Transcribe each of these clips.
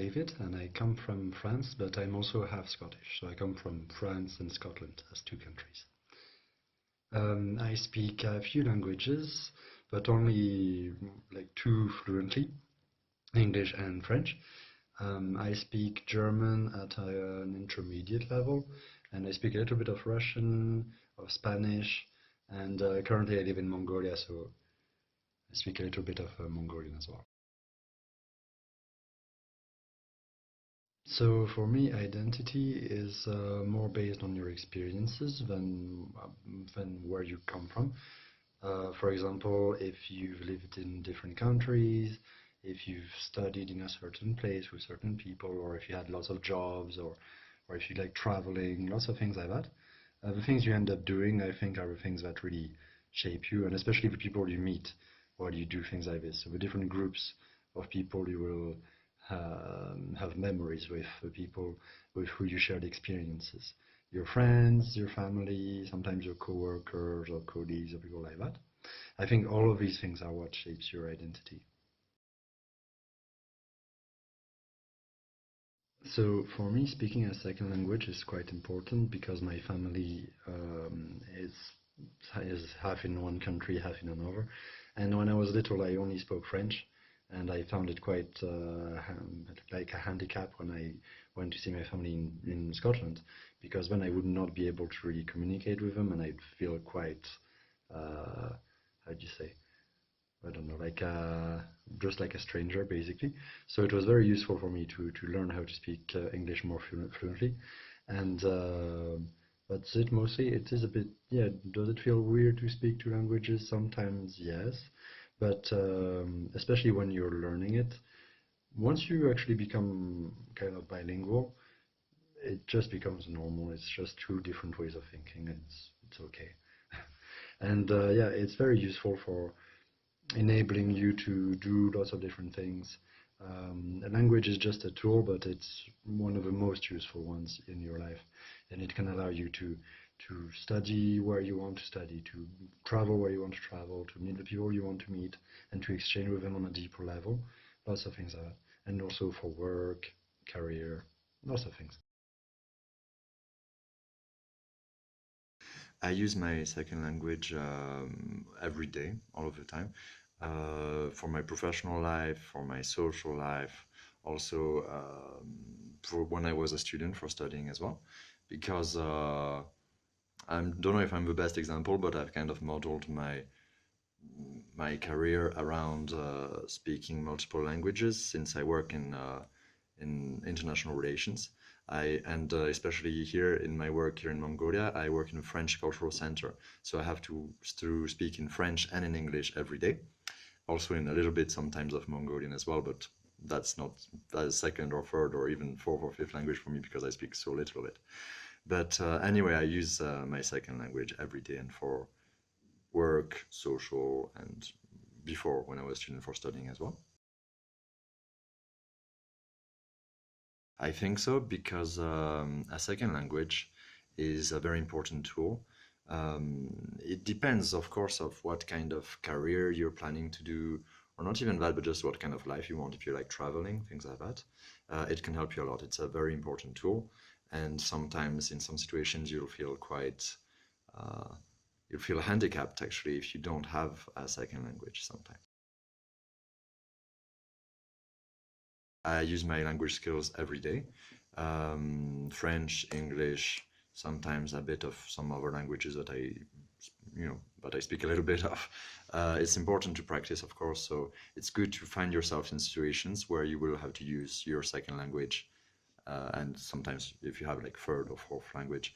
David, and I come from France, but I'm also half Scottish, so I come from France and Scotland as two countries. I speak a few languages, but only like two fluently, English and French. I speak German at an intermediate level, and I speak a little bit of Russian, of Spanish, and currently I live in Mongolia, so I speak a little bit of Mongolian as well. So for me, identity is more based on your experiences than where you come from. For example, if you've lived in different countries, if you've studied in a certain place with certain people, or if you had lots of jobs, or if you like traveling, lots of things like that. The things you end up doing, I think, are the things that really shape you, and especially the people you meet while you do things like this. So the different groups of people you will have memories with, the people with who you shared experiences. Your friends, your family, sometimes your co-workers or colleagues or people like that. I think all of these things are what shapes your identity. So for me, speaking a second language is quite important because my family is half in one country, half in another. And when I was little, I only spoke French, and I found it quite like a handicap when I went to see my family in Scotland, because then I would not be able to really communicate with them, and I'd feel quite, how do you say, I don't know, like just like a stranger basically. So it was very useful for me to learn how to speak English more fluently, and that's it mostly. It is a bit, yeah. Does it feel weird to speak two languages? Sometimes yes, but especially when you're learning it. Once you actually become kind of bilingual, it just becomes normal. It's just two different ways of thinking, and it's okay. And yeah, it's very useful for enabling you to do lots of different things. A language is just a tool, but it's one of the most useful ones in your life, and it can allow you to study where you want to study, to travel where you want to travel, to meet the people you want to meet, and to exchange with them on a deeper level. Lots of things like that, and also for work, career, lots of things. I use my second language every day, all of the time, for my professional life, for my social life, also for when I was a student for studying as well, because I don't know if I'm the best example, but I've kind of modeled my career around speaking multiple languages since I work in international relations. And especially here in my work here in Mongolia, I work in a French cultural center, so I have to speak in French and in English every day. Also in a little bit sometimes of Mongolian as well, but that's not a second or third or even fourth or fifth language for me because I speak so little of it. But anyway, I use my second language every day and for work, social, and before when I was a student for studying as well. I think so because a second language is a very important tool. It depends, of course, of what kind of career you're planning to do, or not even that, but just what kind of life you want. If you like traveling, things like that, it can help you a lot. It's a very important tool, and sometimes in some situations uh, you'll feel handicapped actually if you don't have a second language sometimes. I use my language skills every day. French, English, sometimes a bit of some other languages that I speak a little bit of. It's important to practice, of course, so it's good to find yourself in situations where you will have to use your second language, and sometimes if you have like third or fourth language,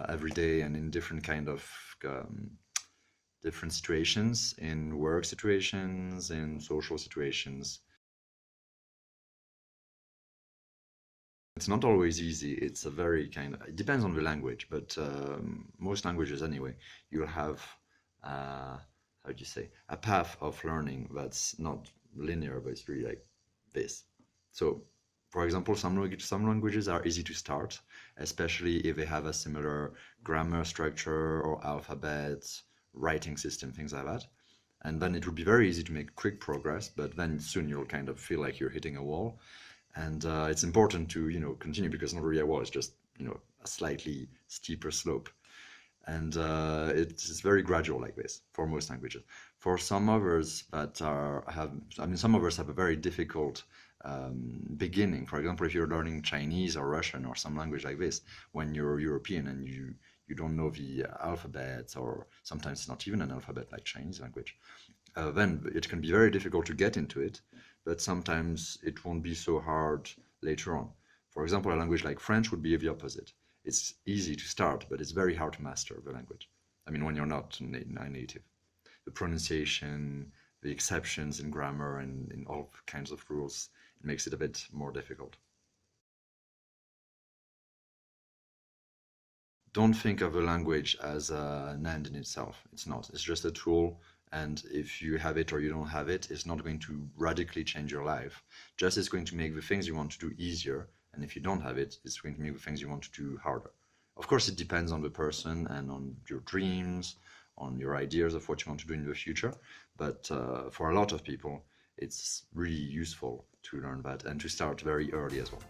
every day and in different kind of different situations, in work situations, in social situations. It's not always easy. It's a very kind of, it depends on the language, but most languages anyway, you'll have, how do you say, a path of learning that's not linear, but it's really like this. So, for example, some languages are easy to start, especially if they have a similar grammar structure or alphabet, writing system, things like that. And then it will be very easy to make quick progress, but then soon you'll kind of feel like you're hitting a wall. And it's important to, continue, because not really a wall, it's just, a slightly steeper slope. And it's very gradual like this for most languages. For some others some others have a very difficult beginning. For example, if you're learning Chinese or Russian or some language like this, when you're European and you don't know the alphabet, or sometimes it's not even an alphabet like Chinese language, then it can be very difficult to get into it, but sometimes it won't be so hard later on. For example, a language like French would be the opposite. It's easy to start, but it's very hard to master the language. I mean, when you're not native. The pronunciation, the exceptions in grammar, and in all kinds of rules, it makes it a bit more difficult. Don't think of a language as an end in itself. It's not. It's just a tool, and if you have it or you don't have it, it's not going to radically change your life. Just it's going to make the things you want to do easier, and if you don't have it, it's going to make the things you want to do harder. Of course, it depends on the person and on your dreams, on your ideas of what you want to do in the future, but for a lot of people, it's really useful to learn that and to start very early as well.